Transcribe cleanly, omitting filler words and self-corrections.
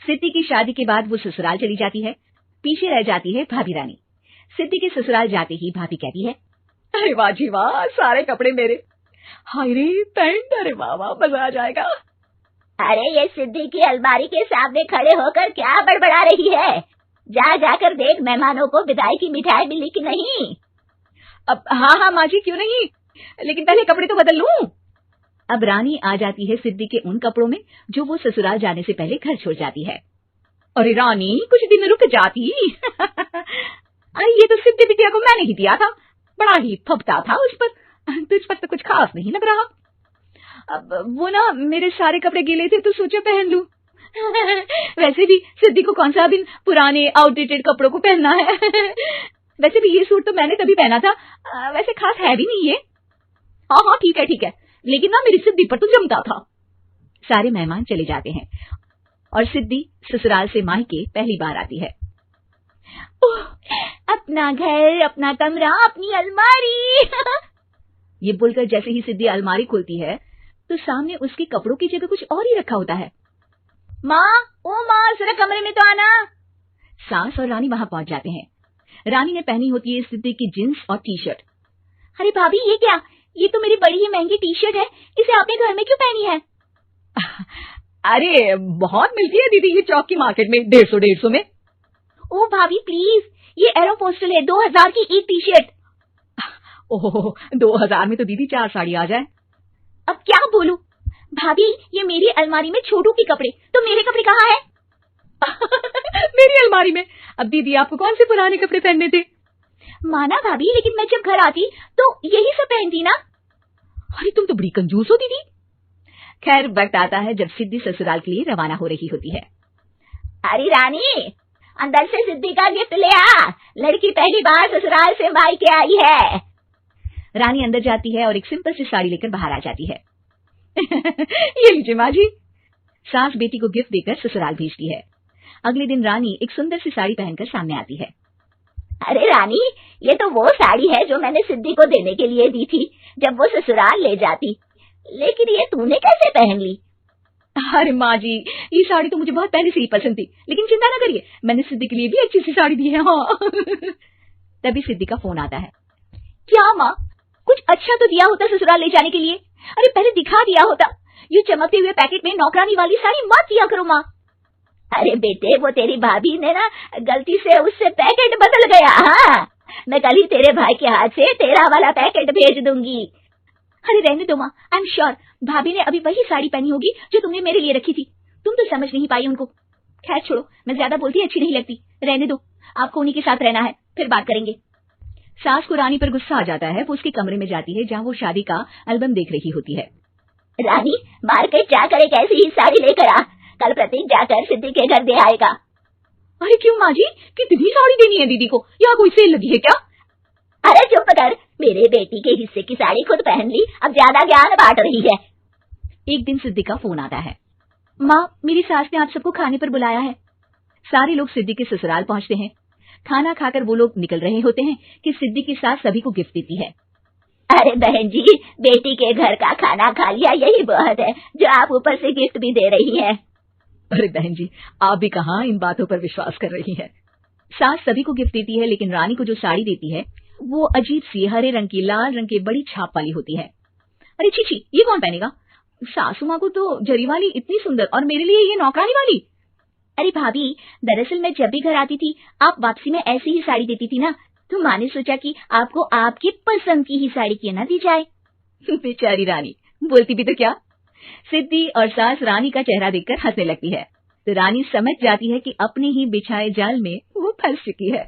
सिद्धि की शादी के बाद वो ससुराल चली जाती है। पीछे रह जाती है भाभी रानी। सिद्धि के ससुराल जाते ही भाभी कहती है, अरे वाह जी वाह, सारे कपड़े मेरे। हाय रे पैंट, अरे वाह वाह, मजा आ जाएगा। अरे ये सिद्धि की अलमारी के सामने खड़े होकर क्या बड़बड़ा रही है? जाकर देख मेहमानों को विदाई की मिठाई मिली कि नहीं। अब हाँ माँ जी, क्यों नहीं, लेकिन पहले कपड़े तो बदल लूं। अब रानी आ जाती है सिद्धि के उन कपड़ों में जो वो ससुराल जाने से पहले घर छोड़ जाती है। अरे रानी, कुछ दिन रुक जाती। अरे ये तो सिद्धि बिटिया को मैंने ही दिया था, बड़ा ही फबता था उस पर, तुझ पर तो कुछ खास नहीं लग रहा। अब वो ना मेरे सारे कपड़े गीले थे तो सोचा पहन लूं। वैसे भी सिद्धि को कौन सा दिन पुराने आउटडेटेड कपड़ों को पहनना है। वैसे भी ये सूट तो मैंने तभी पहना था, वैसे खास है भी नहीं ये। हाँ ठीक है, लेकिन ना मेरी सिद्धि पर तो जमता था। सारे मेहमान चले जाते हैं और सिद्धि ससुराल से मायके पहली बार आती है। अपना घर, अपना कमरा, अपनी अलमारी। ये बोलकर जैसे ही सिद्धि अलमारी खोलती है तो सामने उसके कपड़ों की जगह कुछ और ही रखा होता है। माँ, जरा कमरे में तो आना। सास और रानी वहां पहुंच जाते हैं। रानी ने पहनी होती है सिद्धि की जींस और टी शर्ट। अरे भाभी, ये क्या? ये तो मेरी बड़ी ही महंगी टी शर्ट है, इसे आपने घर में क्यों पहनी है? अरे बहुत मिलती है दीदी ये चौक की मार्केट में, 150 में। ओ भाभी प्लीज, ये एरोपोस्टल है, 2000 की एक टी शर्ट। ओह 2000 में तो दीदी 4 साड़ी आ जाए। अब क्या बोलूं भाभी, ये मेरी अलमारी में छोटू के कपड़े, तो मेरे कपड़े कहाँ है? मेरी अलमारी में? अब दीदी आपको कौन से पुराने कपड़े पहनने थे? माना भाभी, लेकिन मैं जब घर आती तो यही सब पहनती ना। अरे तुम तो बड़ी कंजूस हो दीदी। खैर वक्त आता है जब सिद्धि ससुराल के लिए रवाना हो रही होती है। अरे रानी, अंदर से सिद्धि का गिफ्ट ले आ, लड़की पहली बार ससुराल से मायके आई है। रानी अंदर जाती है और एक सिंपल सी साड़ी लेकर बाहर आ जाती है। ये लीजिए माँ जी। सास बेटी को गिफ्ट देकर ससुराल भेजती है। अगले दिन रानी एक सुंदर सी साड़ी पहनकर सामने आती है। अरे रानी, ये तो वो साड़ी है जो मैंने सिद्धि को देने के लिए दी थी जब वो ससुराल ले जाती, लेकिन ये तूने कैसे पहन ली? अरे माँ जी, ये साड़ी तो मुझे बहुत पहले से ही पसंद थी, लेकिन चिंता न करिए, मैंने सिद्धि के लिए भी अच्छी सी साड़ी दी है। हाँ। तभी सिद्धि का फोन आता है। क्या माँ, कुछ अच्छा तो दिया होता ससुराल ले जाने के लिए, अरे पहले दिखा दिया होता। ये चमकते हुए पैकेट में नौकरानी वाली साड़ी मत दिया करो माँ। अरे बेटे, वो तेरी भाभी ने ना गलती से उससे पैकेट बदल गया। हाँ, मैं कल ही तेरे भाई के हाथ से तेरा वाला पैकेट भेज दूंगी। अरे रहने दो माँ, आई एम श्योर भाभी ने अभी वही साड़ी पहनी होगी जो तुमने मेरे लिए रखी थी, तुम तो समझ नहीं पाई उनको। खैर छोड़ो, मैं ज्यादा बोलती अच्छी नहीं लगती, रहने दो, आपको उन्हीं के साथ रहना है, फिर बात करेंगे। सास को रानी पर गुस्सा आ जाता है। वो उसके कमरे में जाती है जहाँ वो शादी का एल्बम देख रही होती है। रानी, मार्केट जाकर एक ऐसी ही साड़ी लेकर आ, कल प्रतीक जाकर सिद्धि के घर दे आएगा। अरे क्यों माँ जी, कितनी साड़ी देनी है दीदी को? यहाँ कोई सेल लगी है क्या? अरे चुप कर, मेरे बेटी के हिस्से की साड़ी खुद पहन ली, अब ज्यादा ज्ञान बांट रही है। एक दिन सिद्धि का फोन आता है। माँ, मेरी सास ने आप सबको खाने पर बुलाया है। सारे लोग सिद्धि के ससुराल पहुंचते हैं। खाना खाकर वो लोग निकल रहे होते हैं कि सिद्धि की सास सभी को गिफ्ट देती है। अरे बहन जी, बेटी के घर का खाना खा लिया, यही बहुत है जो आप ऊपर से गिफ्ट भी दे रही हैं। अरे बहन जी, आप भी कहाँ इन बातों पर विश्वास कर रही हैं। सास सभी को गिफ्ट देती है, लेकिन रानी को जो साड़ी देती है वो अजीब सी हरे रंग की, लाल रंग की बड़ी छाप वाली होती है। अरे छी, ये कौन पहनेगा? सासू माँ को तो जरी वाली इतनी सुंदर, और मेरे लिए ये नौकरानी वाली। अरे भाभी, दरअसल मैं जब भी घर आती थी आप वापसी में ऐसी ही साड़ी देती थी ना, तो माँ ने सोचा कि आपको आपकी पसंद की ही साड़ी क्यों ना दी जाए। बेचारी रानी, बोलती भी तो क्या। सिद्धि और सास रानी का चेहरा देखकर हंसने लगती है, तो रानी समझ जाती है कि अपने ही बिछाए जाल में वो फंस चुकी है।